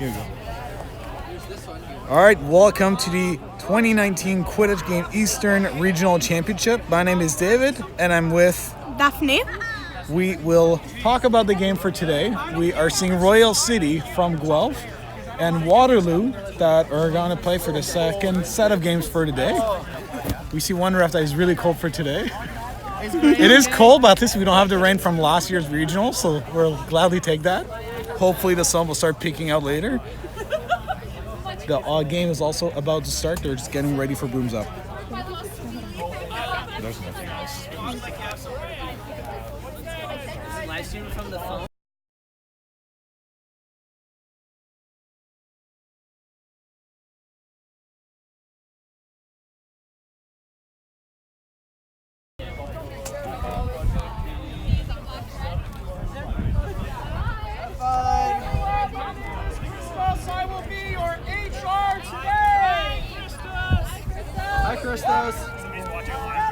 Here we go. All right, welcome to the 2019 Quidditch Game Eastern Regional Championship. My name is David, and I'm with Daphne. We will talk about the game for today. We are seeing Royal City from Guelph and Waterloo that are going to play for the second set of games for today. We see one ref that is really cold for today. It is cold, but at least we don't have the rain from last year's regional, so we'll gladly take that. Hopefully the sun will start peaking out later. The game is also about to start. They're just getting ready for brooms up. There's nothing else. Live stream from the phone.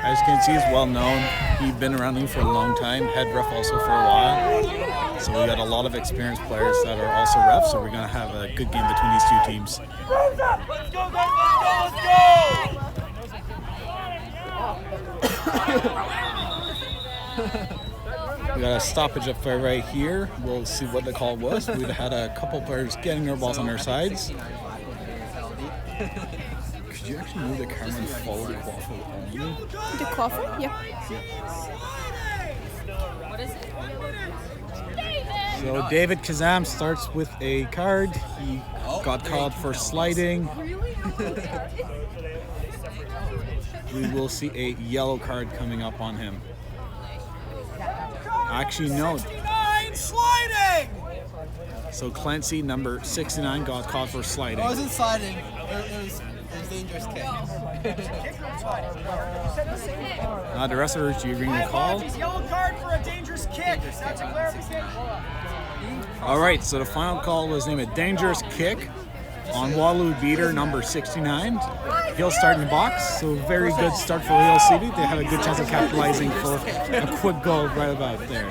As you can see, he's well known. He's been around him for a long time. Head ref also for a while. So we got a lot of experienced players that are also refs. So we're going to have a good game between these two teams. Let's go, We got a stoppage up right here. We'll see what the call was. We've had a couple players getting their balls on their sides. Could you actually move the camera and follow the quaffle only? The quaffle? Yeah. So David Kazam starts with a card. He got called for sliding. We will see a yellow card coming up on him. Actually, no. Sliding! So Clancy, number 69, got caught for sliding. It wasn't sliding. It was dangerous kick. The rest of us, do you agree to call? Yellow card for a dangerous kick. That's a clarification. All right, so the final call was named a dangerous kick on Waterloo beater number 69. He'll start in the box, so very good start for Royal City. They have a good chance of capitalizing for a quick goal right about there.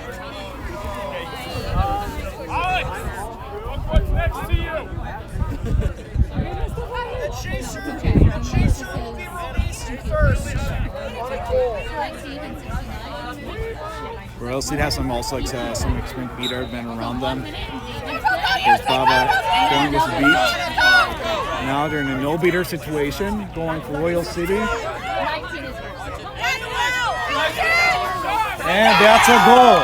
What's next to you? The chaser will be released first. On a goal. Royal City has some experienced beater been around them. There's Baba going this beat. Now they're in a no beater situation, going for Royal City. And that's a goal.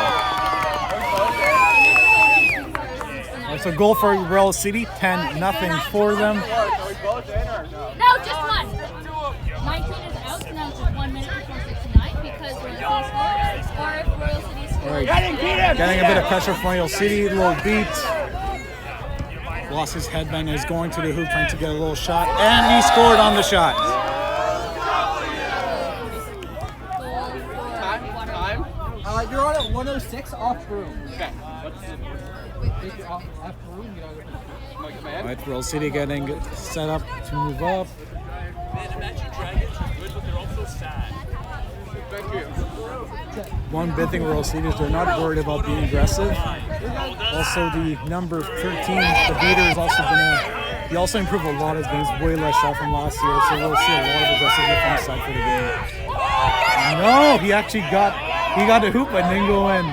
That's a goal for Royal City, 10-0 for them. No, just one. 19 is out, so now it's just 1 minute before 69 because Royal City scores, or if Royal City scores. All right, getting a bit of pressure from Royal City, little beat. Lost his headband, is going to the hoop, trying to get a little shot, and he scored on the shot. Time? You're on at 106 off room. Okay. Off room, All right, Royal City getting set up to move up. Man, imagine dragons are good, but they're also sad. Thank you. One big thing Royal City is they're not worried about being aggressive. Also, the number 13, the beater, has also been he also improved a lot of his games, way less shot from last year, so we'll see a lot of aggressiveness from the side for the game. No, he actually got the hoop and didn't go in.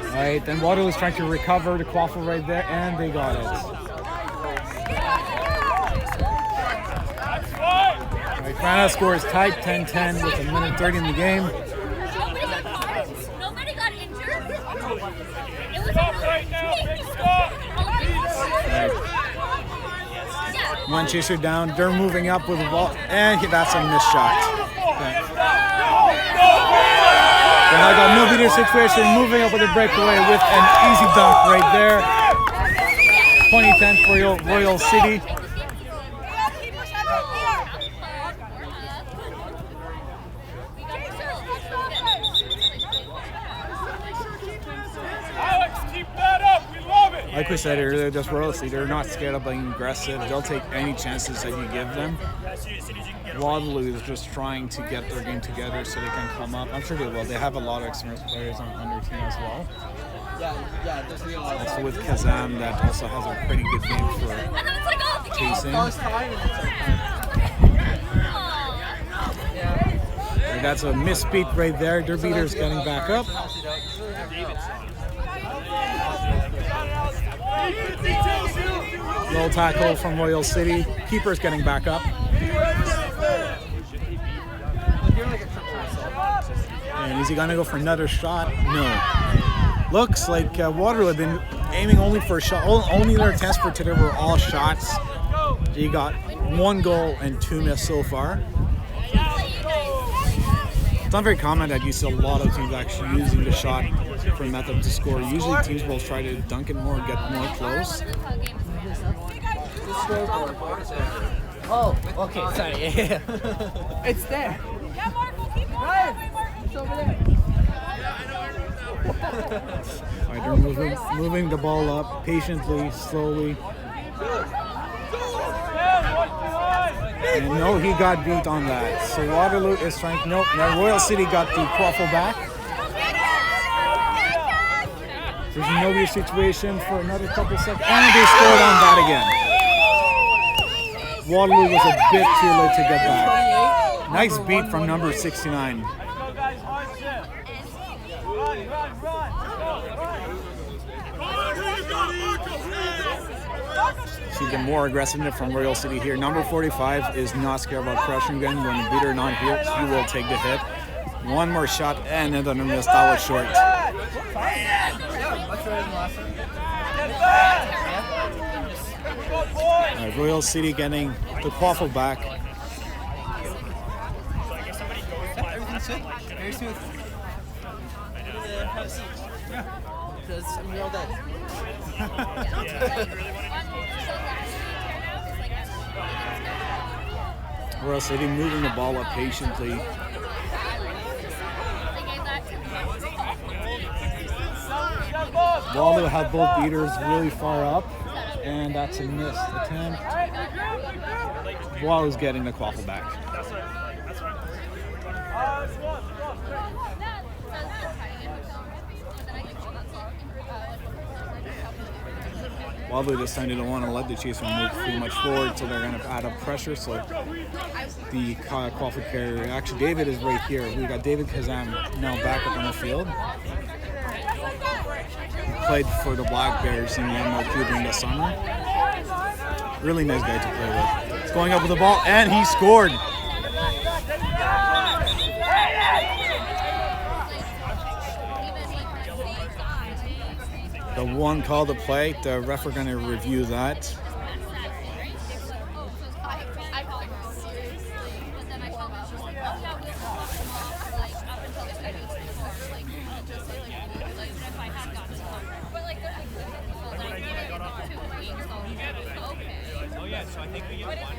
All right, then Waterloo is trying to recover the quaffle right there, and they got it. All right, final score is tied 10-10 with 1:30 in the game. Nobody got injured. It was Right now, big stop. One chaser down. They're moving up with the ball, and that's a missed shot. Okay. Then I got no beater situation, moving up with a breakaway with an easy dunk right there. 20-10 for Royal City. Alex, keep that up. We love it. Like we said earlier, just Royal City, they're not scared of being aggressive. They'll take any chances that you give them. Waterloo is just trying to get their game together so they can come up. I'm sure they will. They have a lot of experienced players on their team as well. Yeah, there's a lot of Also with Kazam, that also has a pretty good game for And then it's like, oh, the game. chasing. Yeah. And that's a misbeat right there. Their beater's getting back up. Low tackle from Royal City. Keeper's getting back up. And is he gonna go for another shot? No. Looks like Waterloo have been aiming only for a shot. Only their attempts for today were all shots. He got 1 goal and 2 missed so far. It's not very common that you see a lot of teams actually using the shot for a method to score. Usually teams will try to dunk it more, get more close. Oh, okay, sorry. It's there. Yeah, Mark, we'll keep on. Ryan, it's over there. All right, they're moving the ball up patiently, slowly. And no, he got beat on that. So Waterloo is trying. Nope. Now Royal City got the quaffle back. There's a no situation for another couple seconds, and they scored on that again. Waterloo was a bit too late to get back. Nice beat from number 69. See the more aggressiveness from Royal City here. Number 45 is not scared about crushing again. When the beater not here, he will take the hit. One more shot and another miss. That was short. Royal City getting the quaffle back. Very smooth. Because we all dead. Royal City moving the ball up patiently. Waterloo had both beaters really far up, and that's a missed attempt. Waterloo's getting the quaffle back. Waterloo this time didn't want to let the chaser move too much forward, so they're going to add up pressure. So the quaffle carrier, actually David is right here. We got David Kazam now back up on the field. He played for the Black Bears in the MLQ during the summer. Really nice guy to play with. He's going up with the ball, and he scored. The one call to play, the ref are going to review that.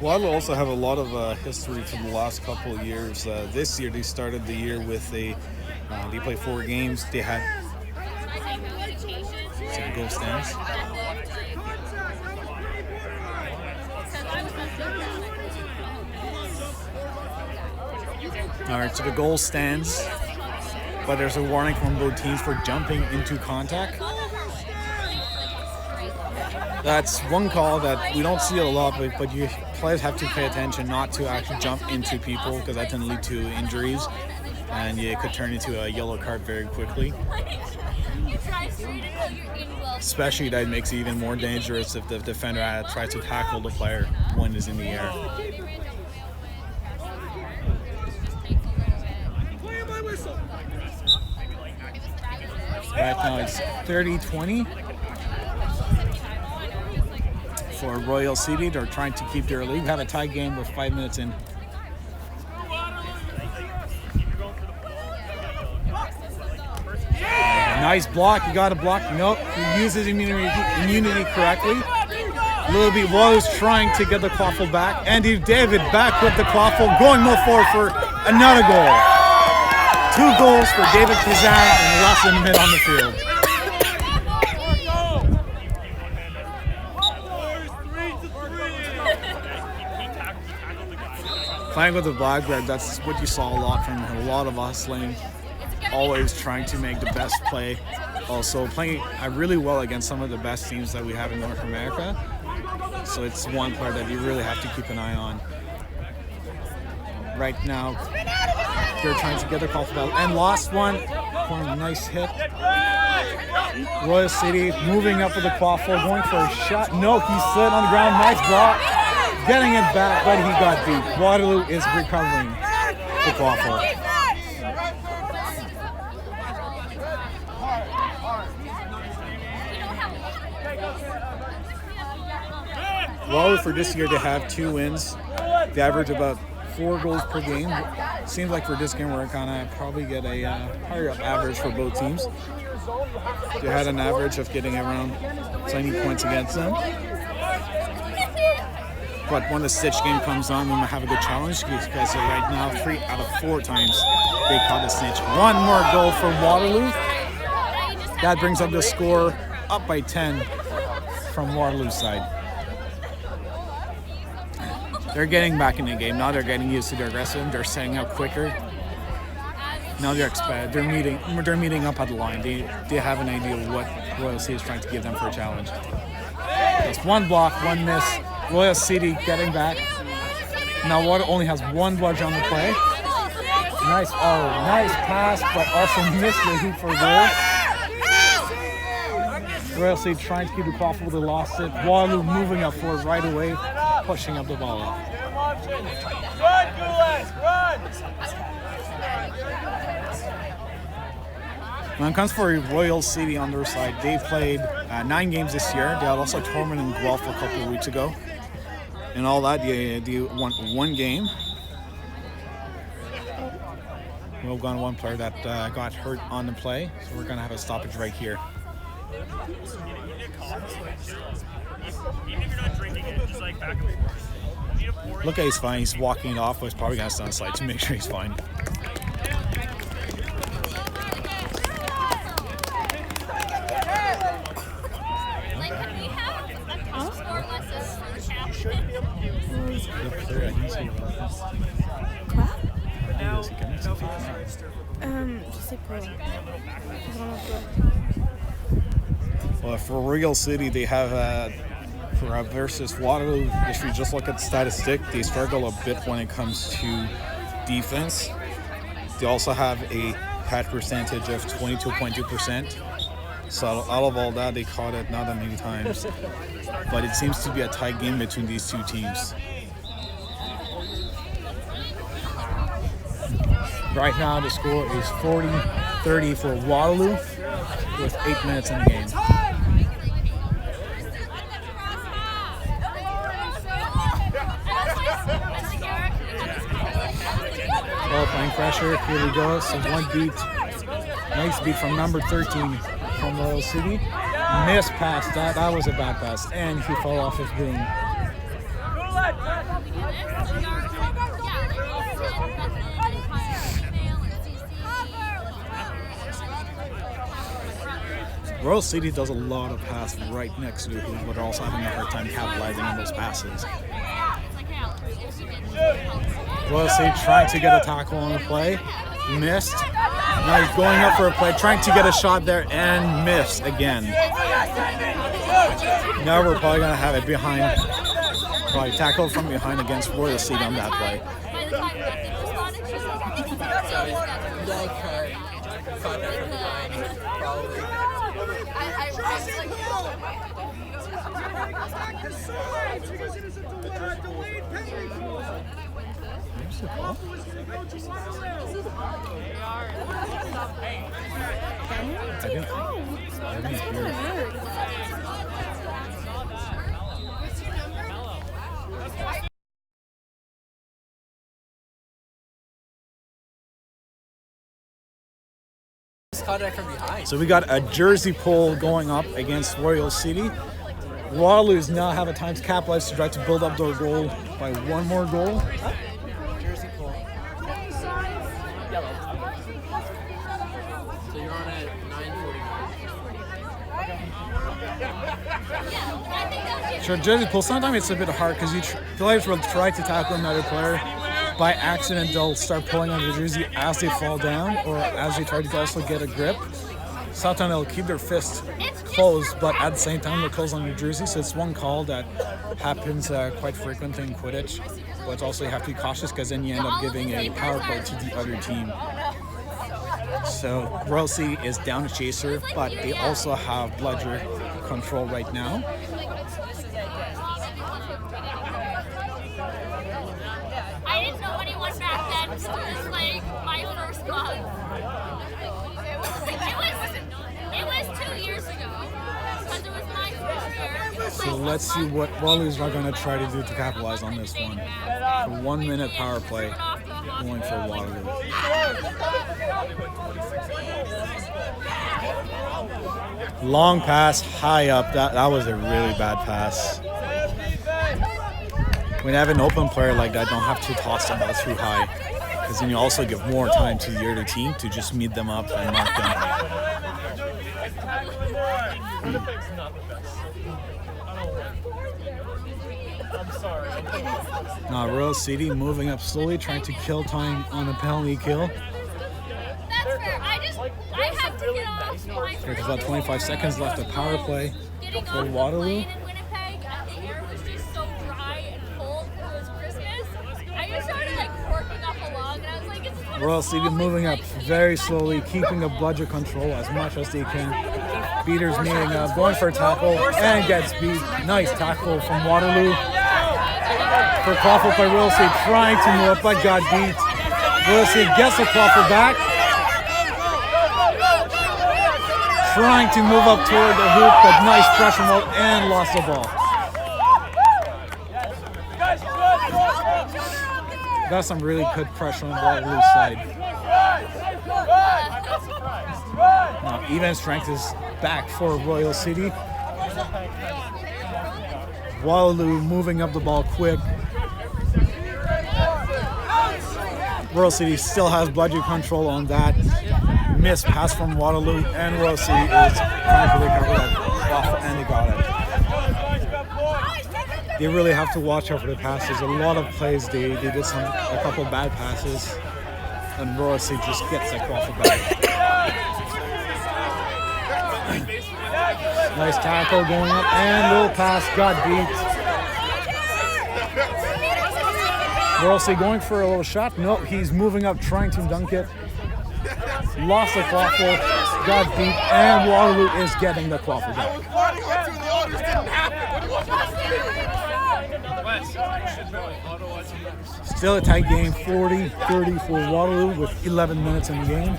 Waterloo also have a lot of history from the last couple of years. This year they started the year with they played 4 games. They had some goal stands. All right, so the goal stands, but there's a warning from both teams for jumping into contact. That's one call that we don't see a lot, but you players have to pay attention not to actually jump into people, because that can lead to injuries, and it could turn into a yellow card very quickly. Especially that makes it even more dangerous if the defender tries to tackle the player when it's in the air. Right now it's 30-20 for Royal City. They're trying to keep their lead. We have a tie game with 5 minutes in. Nice block. You got a block. Nope. He uses immunity correctly. A little bit was trying to get the quaffle back. Andy David back with the quaffle, going more forward for another goal. 2 goals for David Kazan and less than a minute on the field. Playing with the Blackbird, that's what you saw a lot from a lot of us, always trying to make the best play Also playing really well against some of the best teams that we have in North America. So it's one player that you really have to keep an eye on. Right now, they're trying to get their call for foul and lost one. Nice hit. Royal City moving up with the quaffle, going for a shot. No, he slid on the ground. Nice block. Getting it back, but he got beat. Waterloo is recovering the quaffle. Waterloo for this year, they have 2 wins. They average about 4 goals per game. Seems like for this game we're gonna probably get a higher up average for both teams. They had an average of getting around 20 points against them. But when the Stitch game comes on, we might have a good challenge because right now 3 out of 4 times they caught the Snitch. One more goal for Waterloo. That brings up the score up by 10 from Waterloo's side. They're getting back in the game. Now they're getting used to their aggressive. They're setting up quicker. Now they're meeting up at the line. They have an idea of what Royal City is trying to give them for a challenge. That's 1 block, 1 miss. Royal City getting back. Now Water only has 1 bludge on the play. Nice pass, but also missed the hoop for goal. Royal City trying to keep the quaffle, they lost it. Waterloo moving up forward right away, pushing up the ball up. When it comes for Royal City on their side, they've played 9 games this year. They had also a tournament in Guelph a couple of weeks ago. And all that, they won 1 game. We've got 1 player that got hurt on the play, so we're going to have a stoppage right here. Look at he's fine. He's walking it off, but he's probably going to stand aside to make sure he's fine. Je sais pas. Well, for Royal City, they have versus Waterloo. If you just look at the statistic, they struggle a bit when it comes to defense. They also have a patch percentage of 22.2%. So out of all that, they caught it not that many times. But it seems to be a tight game between these 2 teams. Right now, the score is 40-30 for Waterloo with 8 minutes in the game. Well, playing pressure. Here we go. So 1 beat. Nice beat from number 13 from Royal City. Missed pass. That was a bad pass. And he fell off his broom. Royal City does a lot of passes right next to the hoop, but they're also having a hard time capitalizing on those passes. Royal City trying to get a tackle on the play, missed. Now he's going up for a play, trying to get a shot there, and missed again. Now we're probably going to have it behind, probably tackle from behind against Royal City on that play. So we got a jersey pull going up against Royal City. Waterloos now have a time to capitalize to try to build up their goal by 1 more goal. Jersey pull. Yellow. So you're on at 9:40. Sure, jersey pull. Sometimes it's a bit hard because players will try to tackle another player. By accident, they'll start pulling on the jersey as they fall down or as they try to also get a grip. Southtown will keep their fists closed, but at the same time they're closed on New Jersey. So it's one call that happens quite frequently in Quidditch. But also you have to be cautious because then you end up giving a power play to the other team. So Royal City is down a chaser, but they also have bludger control right now. I didn't know anyone back then, so it was like my first month. It was 2 years ago, because it was my first year. So let's see what Waterloo's are going to try to do to capitalize on this one. A 1 minute power play going for Waterloo. Long pass, high up. That was a really bad pass. When you have an open player like that, don't have to toss the ball too high, because then you also give more time to the other team to just meet them up and mark them. Now Royal City moving up slowly, trying to kill time on a penalty kill. That's fair. I have to get off my There's about 25 seconds left of power play getting for off the Waterloo. plane in Winnipeg, and the air was just so dry and cold because it was Christmas. I just started like working up along, and I was like, it's just Royal City moving up very slowly, keeping a bludger control as much as they can. Beaters meeting up, going for a tackle, and gets beat. Nice tackle from Waterloo. For Clawful by Royal City, trying to move up, but got beat. Royal City gets the Clawful back. Trying to move up toward the hoop, but nice pressure mode, and lost the ball. That's some really good pressure on Waterloo's side. Now, even strength is back for Royal City. Waterloo moving up the ball quick. Royal City still has bludger control on that. Missed pass from Waterloo, and Royal City is trying to recover that off, and they got it. They really have to watch out for the passes. A lot of plays they did a couple bad passes, and Royal City just gets that off the back. Nice tackle going up, and little pass got beat. Royal City going for a little shot. Nope, he's moving up, trying to dunk it. Lost the Clawful, got beat, and Waterloo is getting the Clawful back. Still a tight game, 40-30 for Waterloo with 11 minutes in the game.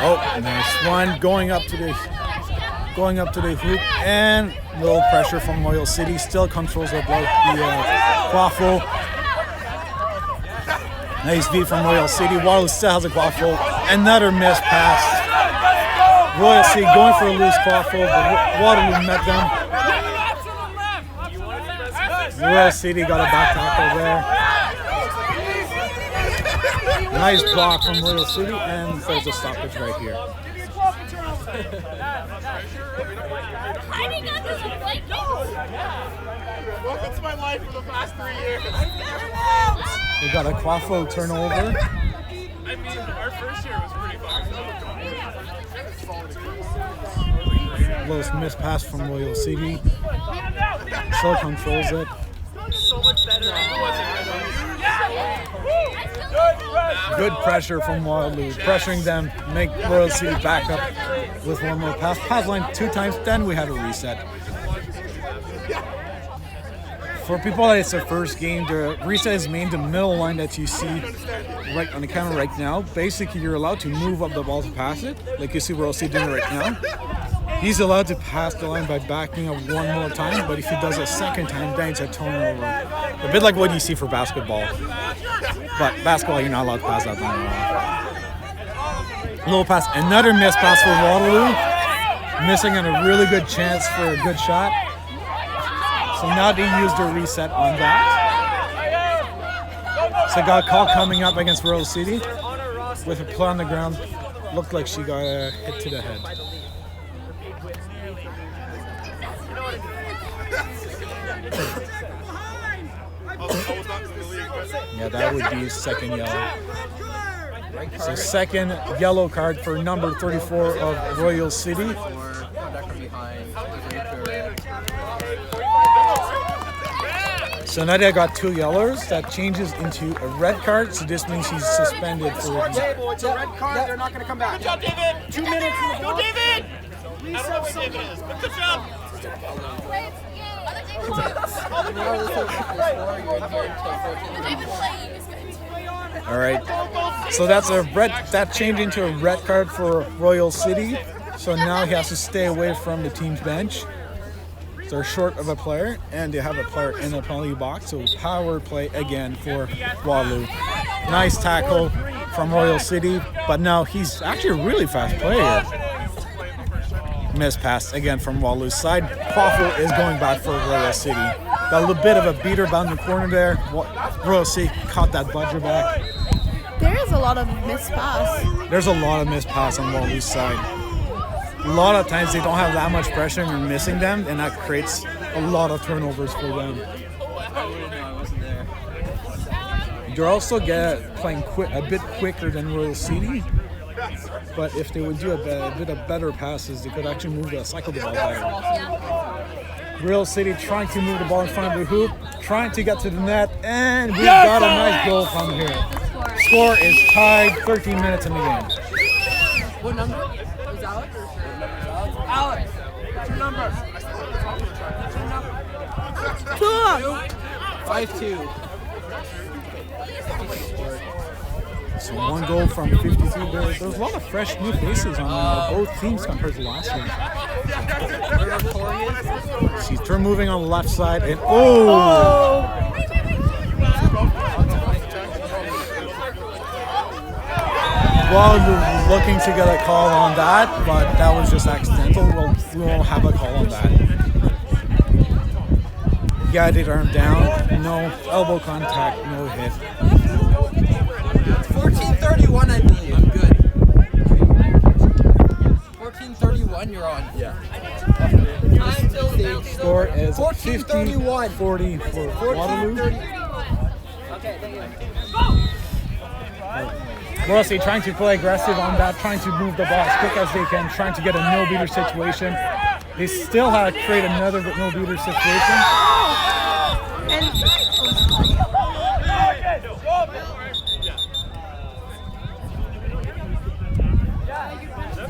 Oh, nice one, going up to the hoop, and little pressure from Royal City. Still controls the Clawful. Nice beat from Royal City. Waterloo still has a Clawful. Another missed pass. Royal City going for a loose Clawful, but Waterloo met them. Royal City got a back tackle there. Nice block from Royal City, and there's a stoppage right here. hiding under the blanket. Welcome to my life for the past 3 years. We got a Clawful turnover. I mean, our first year was pretty fun. Close missed pass from Royal City. Still controls it. So much better. Good pressure from Waterloo, pressuring them, make Royal City back up with one more pass. Pass line 2 times, then we had a reset. For people that it's their first game, the reset is made the middle line that you see right on the camera right now. Basically, you're allowed to move up the ball to pass it, like you see Royal City doing right now. He's allowed to pass the line by backing up one more time, but if he does a second time, then it's a turnover. A bit like what you see for basketball. But basketball, you're not allowed to pass that line at all. Little pass, another missed pass for Waterloo. Missing on a really good chance for a good shot. So now they used a reset on that. So got a call coming up against Royal City with a play on the ground. Looked like she got a hit to the head. Yeah, that would be second yellow. So second yellow card for number 34 of Royal City. Or conduct from behind. So Nadia got 2 yellows. That changes into a red card. So this means he's suspended for. It's a red card. They're not going to come back. Good job, David. 2 minutes. Go, David. Please have some. Good job. All right. So that's a red. That changed into a red card for Royal City. So now he has to stay away from the team's bench. They're short of a player, and they have a player in the penalty box. So power play again for Waterloo. Nice tackle from Royal City, but now he's actually a really fast player. Missed pass again from Waterloo's side. Quaffle is going back for Royal City. Got a little bit of a beater down the corner there. Royal City caught that budger back. There is a lot of missed pass. There's a lot of missed pass on Waterloo's side. A lot of times they don't have that much pressure and they're missing them, and that creates a lot of turnovers for them. They're also playing a bit quicker than Royal City, but if they would do a bit of better passes, they could actually cycle the ball better. Royal City trying to move the ball in front of the hoop, trying to get to the net, and we've got a nice goal from here. Score is tied, 13 minutes in the game. What number? Is Alex? Alex. What's your number? 5-2. So 1 goal from 52. There's a lot of fresh new faces on both teams compared to last week. She's moving on the left side, and Waterloo looking to get a call on that, but that was just accidental. We won't have a call on that. Guided arm down, no elbow contact, no hit. 14:31, I believe. I'm good. 14:31, you're on. Yeah. Score is 14-31. 50-40 for Waterloo. Okay, thank you. Rossi trying to play aggressive on that, trying to move the ball as quick as they can, trying to get a no-beater situation. They still have to create another no-beater situation.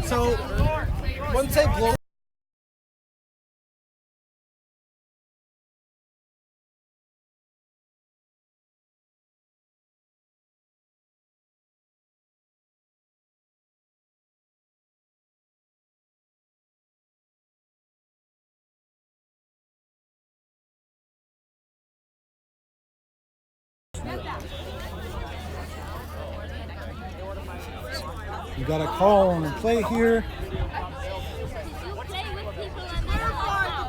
So, once they blow. You got a call on the play here. You play with people and The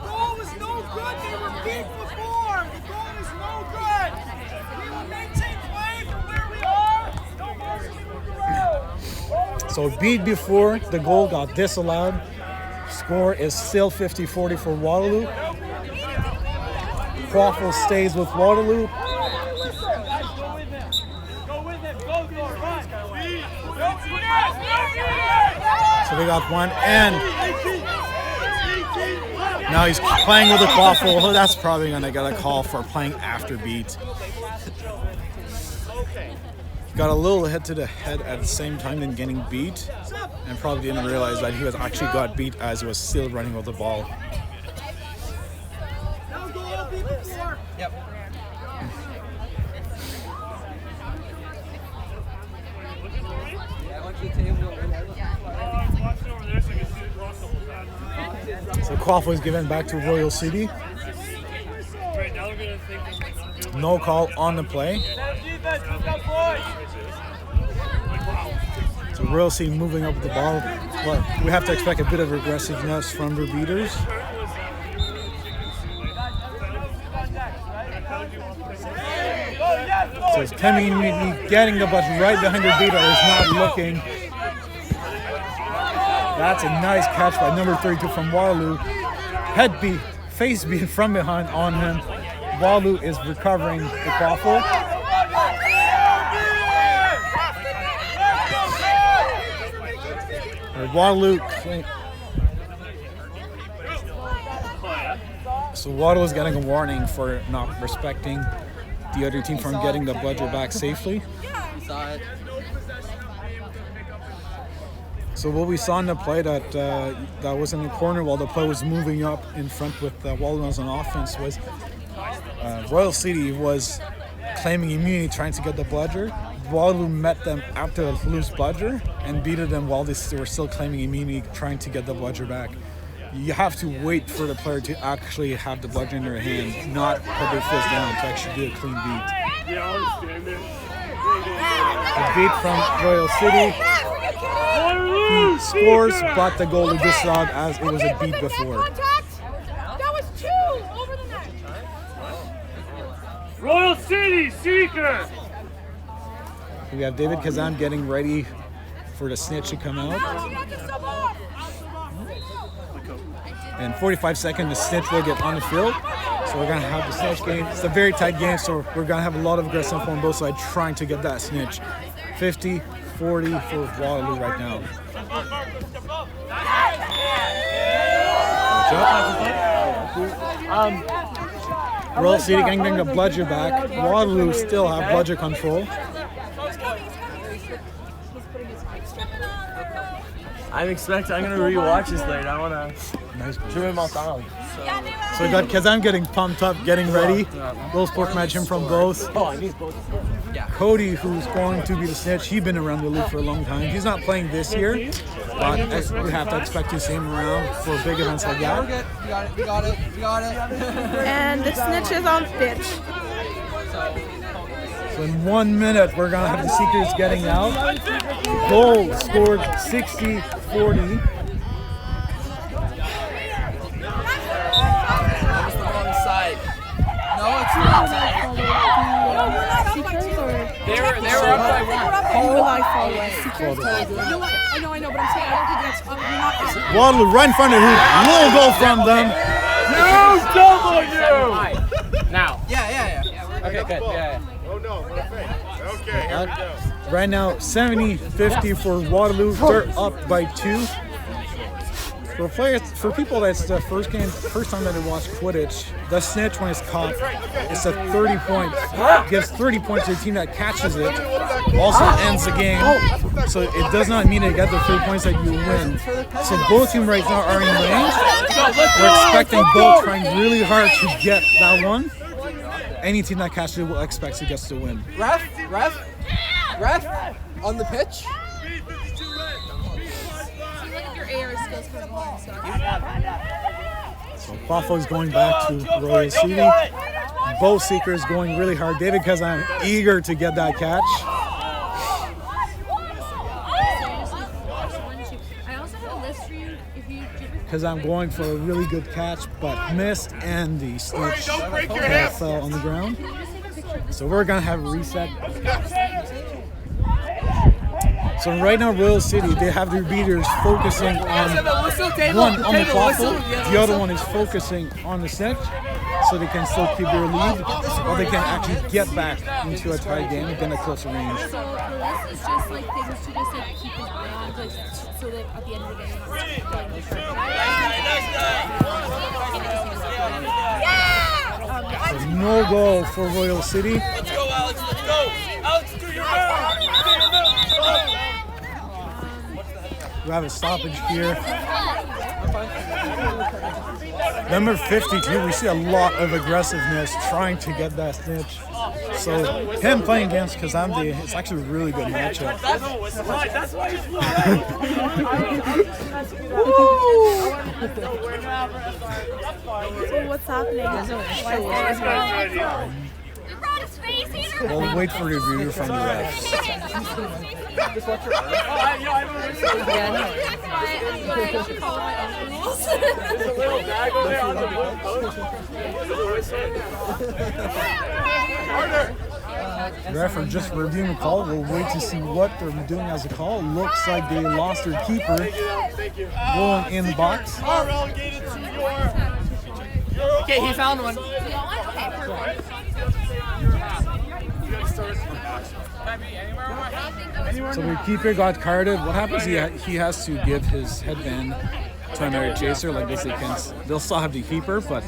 goal was no good. They were beat before. The goal is no good. We will maintain play from where we are. No more to move around. So beat before, the goal got disallowed. Score is still 50-40 for Waterloo. Quaffle stays with Waterloo. So they got one, and now he's playing with a Quaffle. Oh, that's probably going to get a call for playing after beat. Got a little hit to the head at the same time than getting beat, and probably didn't realize that he was actually got beat as he was still running with the ball. Yep. So Quaffle is given back to Royal City. No call on the play. So Royal City moving up with the ball. Well, we have to expect a bit of aggressiveness from their beaters. So it's coming, getting the bus right behind the beater. Is not looking. That's a nice catch by number 32 from Waterloo. Head beat, face beat from behind on him. Waterloo is recovering the quaffle. Waterloo. So Waterloo is getting a warning for not respecting the other team from getting the bludger back safely. So what we saw in the play that was in the corner while the play was moving up in front with Waterloo on offense was Royal City was claiming immunity, trying to get the bludger. Waterloo met them after the loose bludger and beat them while they were still claiming immunity, trying to get the bludger back. You have to wait for the player to actually have the bludger in their hand, not put their fist down to actually do a clean beat. The beat from Royal City. He scores, but the goalie disallowed as it was a beat before. That was 2 over the net. Royal City, Seeker! We have David Kazan getting ready for the snitch to come out. In 45 seconds, the snitch will get on the field. So we're going to have the snitch game. It's a very tight game, so we're going to have a lot of aggressive on both sides trying to get that snitch. 50-40 for Waterloo right now. Royal City getting the bludger back. Waterloo still have bludger control. I'm gonna rewatch this later. I wanna trim him off down. So we got Kazan getting pumped up, getting ready. Little sport match him from both. Oh, I need both. Cody, who's going to be the snitch, he's been around the league for a long time. He's not playing this year, but we have to expect to see him around for big events like that. We got it. And the snitch is on pitch. So in 1 minute, we're going to have the Seekers getting out. Goal scored 60-40. No, it's not. They were up by I know, but I'm saying I don't think that's Waterloo right in front of the hoop. Little goal from them. now. Yeah. Okay, good. Yeah. Right now, 70-50 for Waterloo. They're up by 2. For players, for people that's the first time that they watch Quidditch, the snitch when it's caught, it's a 30 points. Gives 30 points to the team that catches it. Also ends the game. So it does not mean they get the 3 points that you win. So both teams right now are in range. We're expecting both trying really hard to get that one. Any team that catches it will expect it gets to win. Ref, on the pitch. So Buffalo's going back to Royal City. Both Seekers going really hard. David Kazan eager to get that catch. Kazan going for a really good catch, but missed, and the snitch fell on the ground. So we're going to have a reset. So right now, Royal City, they have their beaters focusing on one on the quaffle, the other one is focusing on the snitch, so they can still keep their lead, or they can actually get back into a tie game within a closer range. So the rest is just like things to just like keep his eye on, like so that at the end of the game. So no goal for Royal City. Let's go, Alex. Let's go. Alex, do your middle. We have a stoppage here. Number 52, we see a lot of aggressiveness trying to get that snitch. So him playing against Kazamdi, it's actually a really good matchup. That's why he's So what's happening? We'll wait for the review from the refs. The ref are just reviewing the call. We'll wait to see what they're doing as a call. Looks like they lost their keeper. Rolling in the box. Okay, he found one. So the keeper got carded. What happens? He has to give his headband to another chaser. Like this, they'll still have the keeper, but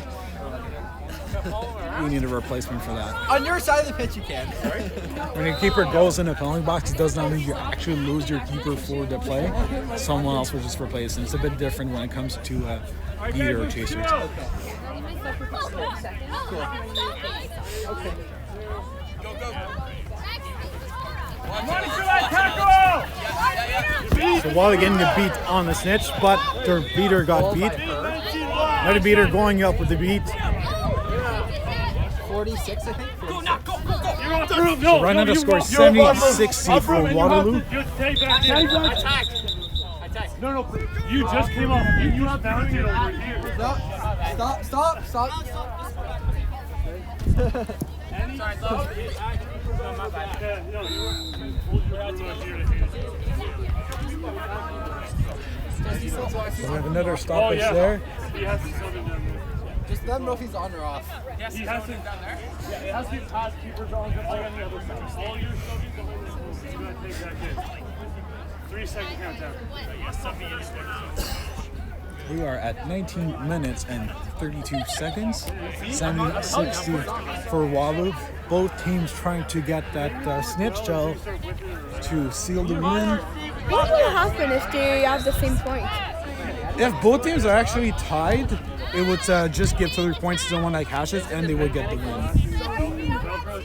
we need a replacement for that. On your side of the pitch, you can. When your keeper goes in a penalty box, it does not mean you actually lose your keeper for the play. Someone else will just replace him. It's a bit different when it comes to beater or chasers. So while they're getting the beat on the snitch, but their beater got beat. Another beater going up with the beat. 46, I think. So right now the score is 76 for Waterloo. No, you just came up. You found it over here. Stop. We have another stoppage there. He has to sub him down there. Just let him know if he's on or off. He has to down there. Yeah, it has to be past keepers on just like on the other side. All your subbies on the post. You gotta take that game. 3-second countdown. We are at 19 minutes and 32 seconds. 70-60 for Waterloo. Both teams trying to get that snitch gel to seal the win. What will happen if they have the same point? If both teams are actually tied, it would just give 3 points to the one that catches, and they would get the win.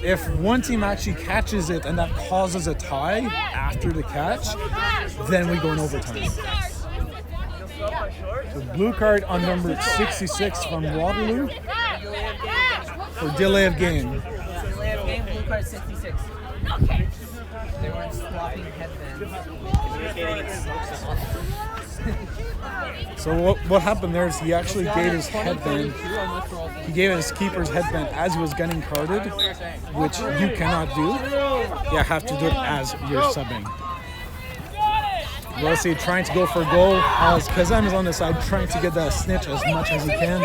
If one team actually catches it and that causes a tie after the catch, then we go in overtime. So blue card on number 66 from Waterloo for delay of game. Delay of game, blue card 66. They weren't swapping headbands. So what happened there is he actually gave his headband, he gave his keeper's headband as he was getting carded, which you cannot do. You have to do it as you're subbing. We'll see trying to go for a goal as Kazem is on the side trying to get that snitch as much as he can.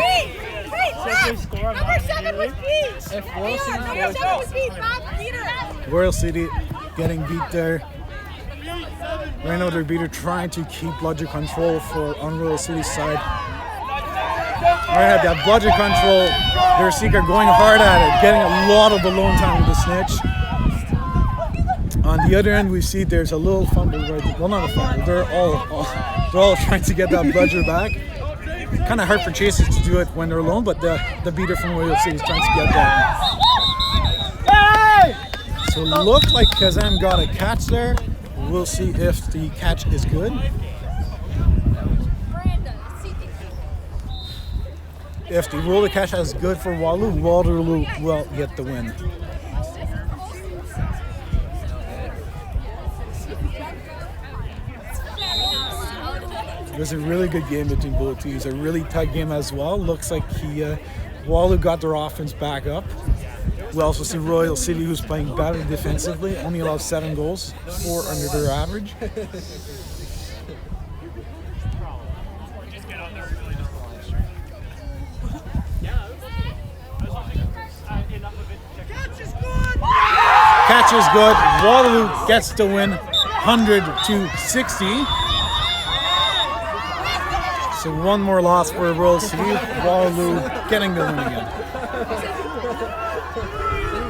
Number 7 was beat. If Royal City Number 7 was beat, not Peter. Royal City getting beat there. Right now their beater trying to keep bludger control on Royal City's side. Right at that bludger control, their seeker going hard at it, getting a lot of alone time with the snitch. On the other end, we see there's a little fumble right there. Well, not a fumble. They're all trying to get that bludger back. Kind of hard for chasers to do it when they're alone, but the beater from Royal City is trying to get that. So it looked like Kazam got a catch there. We'll see if the catch is good. If the rule of catch is good for Waterloo, Waterloo will get the win. It was a really good game between both teams. A really tight game as well. Looks like Waterloo got their offense back up. We also see Royal City, who's playing better defensively, only allowed 7 goals, 4 under their average. Catch is good. Waterloo gets the win, 100-60. So one more loss for Royal City. Waterloo getting the win again.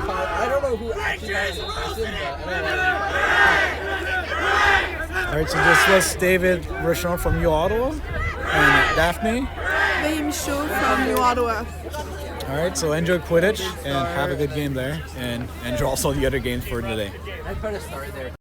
I don't know who actually has the question, but All right, so this was David Rochon from New Ottawa and Daphne. Michaud from New Ottawa. All right, so enjoy Quidditch and have a good game there, and enjoy also the other games for today. I put a star there.